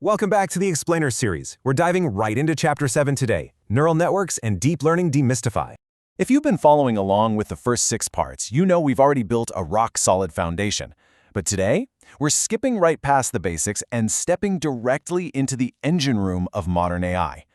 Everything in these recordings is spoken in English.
Welcome back to the Explainer series. We're diving right into Chapter 7 today, Neural Networks and Deep Learning Demystified. If you've been following along with the first 6 parts, you know we've already built a rock-solid foundation. But today, we're skipping right past the basics and stepping directly into the engine room of modern AI.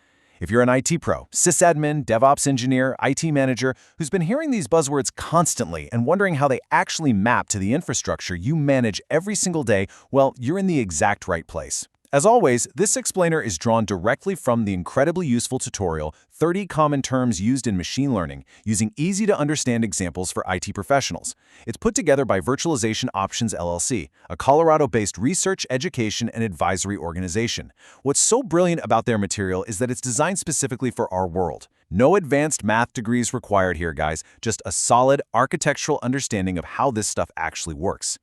If you're an IT pro, sysadmin, DevOps engineer, IT manager who's been hearing these buzzwords constantly and wondering how they actually map to the infrastructure you manage every single day, well, you're in the exact right place. As always, this explainer is drawn directly from the incredibly useful tutorial 30 Common Terms Used in Machine Learning, using easy-to-understand examples for IT professionals. It's put together by Virtualization Options LLC, a Colorado-based research, education, and advisory organization. What's so brilliant about their material is that it's designed specifically for our world. No advanced math degrees required here, guys, just a solid architectural understanding of how this stuff actually works.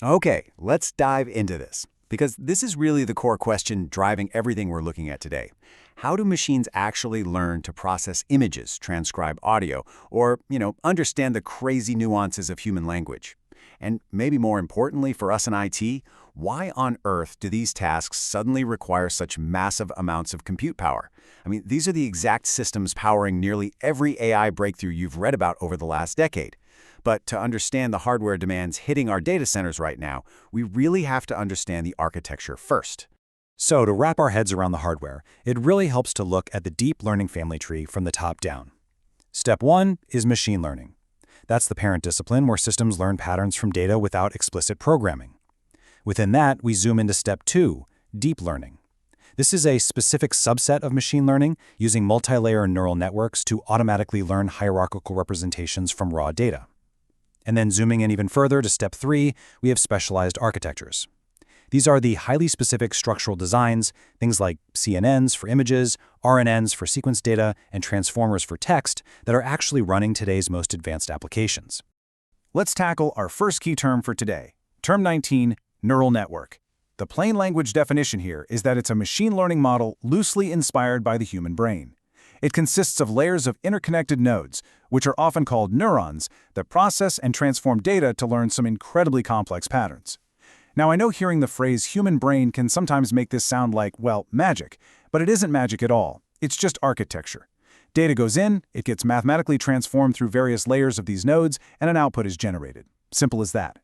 Okay, let's dive into this, because this is really the core question driving everything we're looking at today. How do machines actually learn to process images, transcribe audio, or, understand the crazy nuances of human language? And maybe more importantly for us in IT, why on earth do these tasks suddenly require such massive amounts of compute power? I mean, these are the exact systems powering nearly every AI breakthrough you've read about over the last decade. But to understand the hardware demands hitting our data centers right now, we really have to understand the architecture first. So to wrap our heads around the hardware, it really helps to look at the deep learning family tree from the top down. Step 1 is machine learning. That's the parent discipline where systems learn patterns from data without explicit programming. Within that, we zoom into Step 2, deep learning. This is a specific subset of machine learning using multi-layer neural networks to automatically learn hierarchical representations from raw data. And then zooming in even further to Step 3, we have specialized architectures. These are the highly specific structural designs, things like CNNs for images, RNNs for sequence data, and transformers for text that are actually running today's most advanced applications. Let's tackle our first key term for today. Term 19, neural network. The plain language definition here is that it's a machine learning model loosely inspired by the human brain. It consists of layers of interconnected nodes, which are often called neurons, that process and transform data to learn some incredibly complex patterns. Now, I know hearing the phrase human brain can sometimes make this sound like, well, magic, but it isn't magic at all. It's just architecture. Data goes in, it gets mathematically transformed through various layers of these nodes, and an output is generated. Simple as that.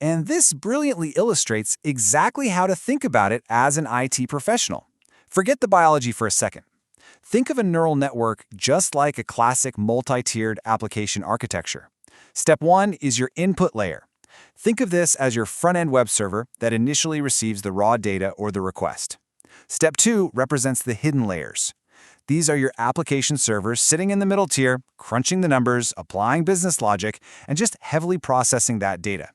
And this brilliantly illustrates exactly how to think about it as an IT professional. Forget the biology for a second. Think of a neural network just like a classic multi-tiered application architecture. Step 1 is your input layer. Think of this as your front-end web server that initially receives the raw data or the request. Step 2 represents the hidden layers. These are your application servers sitting in the middle tier, crunching the numbers, applying business logic, and just heavily processing that data.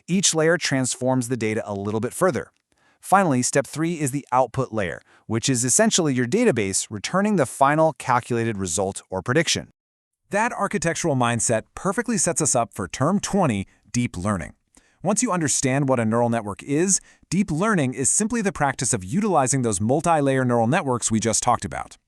Each layer transforms the data a little bit further. Finally, Step 3 is the output layer, which is essentially your database returning the final calculated result or prediction. That architectural mindset perfectly sets us up for Term 20, deep learning. Once you understand what a neural network is, deep learning is simply the practice of utilizing those multi-layer neural networks we just talked about.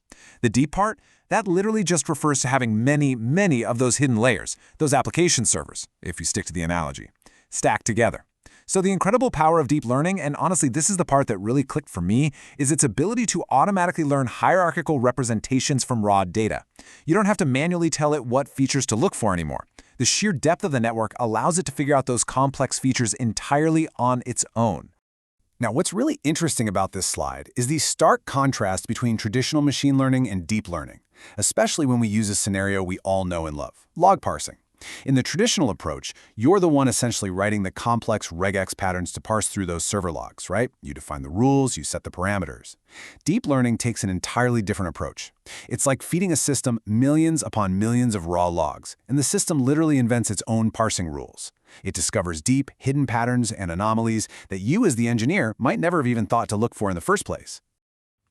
The deep part, that literally just refers to having many of those hidden layers, those application servers, if you stick to the analogy, stacked together. So the incredible power of deep learning, and honestly this is the part that really clicked for me, is its ability to automatically learn hierarchical representations from raw data. You don't have to manually tell it what features to look for anymore. The sheer depth of the network allows it to figure out those complex features entirely on its own. Now, what's really interesting about this slide is the stark contrast between traditional machine learning and deep learning, especially when we use a scenario we all know and love, log parsing. In the traditional approach, you're the one essentially writing the complex regex patterns to parse through those server logs, right? You define the rules, you set the parameters. Deep learning takes an entirely different approach. It's like feeding a system millions upon millions of raw logs, and the system literally invents its own parsing rules. It discovers deep, hidden patterns and anomalies that you as the engineer might never have even thought to look for in the first place.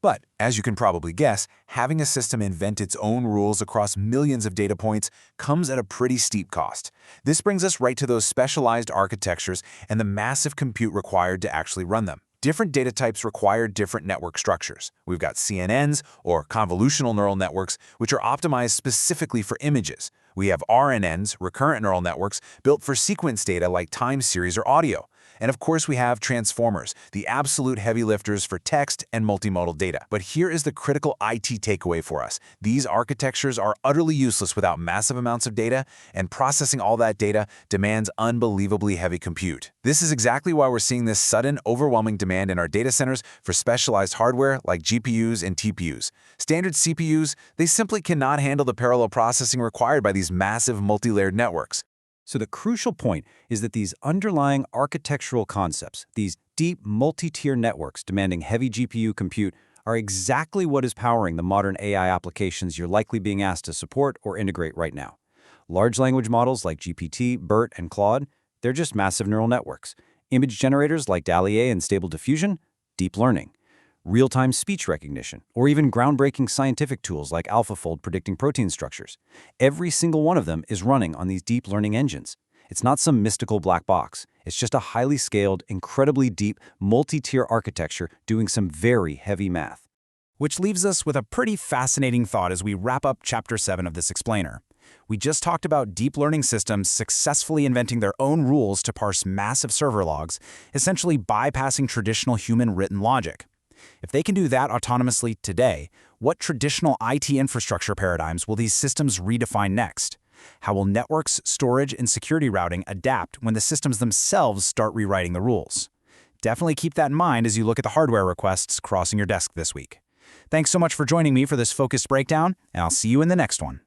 But, as you can probably guess, having a system invent its own rules across millions of data points comes at a pretty steep cost. This brings us right to those specialized architectures and the massive compute required to actually run them. Different data types require different network structures. We've got CNNs, or convolutional neural networks, which are optimized specifically for images. We have RNNs, recurrent neural networks, built for sequence data like time series or audio. And of course, we have transformers, the absolute heavy lifters for text and multimodal data. But here is the critical IT takeaway for us. These architectures are utterly useless without massive amounts of data, and processing all that data demands unbelievably heavy compute. This is exactly why we're seeing this sudden, overwhelming demand in our data centers for specialized hardware like GPUs and TPUs. Standard CPUs, they simply cannot handle the parallel processing required by these massive multi-layered networks. So the crucial point is that these underlying architectural concepts, these deep multi-tier networks demanding heavy GPU compute, are exactly what is powering the modern AI applications you're likely being asked to support or integrate right now. Large language models like GPT, BERT, and Claude, they're just massive neural networks. Image generators like DALL-E and Stable Diffusion, deep learning. Real-time speech recognition, or even groundbreaking scientific tools like AlphaFold predicting protein structures. Every single one of them is running on these deep learning engines. It's not some mystical black box. It's just a highly scaled, incredibly deep, multi-tier architecture doing some very heavy math. Which leaves us with a pretty fascinating thought as we wrap up Chapter 7 of this explainer. We just talked about deep learning systems successfully inventing their own rules to parse massive server logs, essentially bypassing traditional human-written logic. If they can do that autonomously today, what traditional IT infrastructure paradigms will these systems redefine next? How will networks, storage, and security routing adapt when the systems themselves start rewriting the rules? Definitely keep that in mind as you look at the hardware requests crossing your desk this week. Thanks so much for joining me for this focused breakdown, and I'll see you in the next one.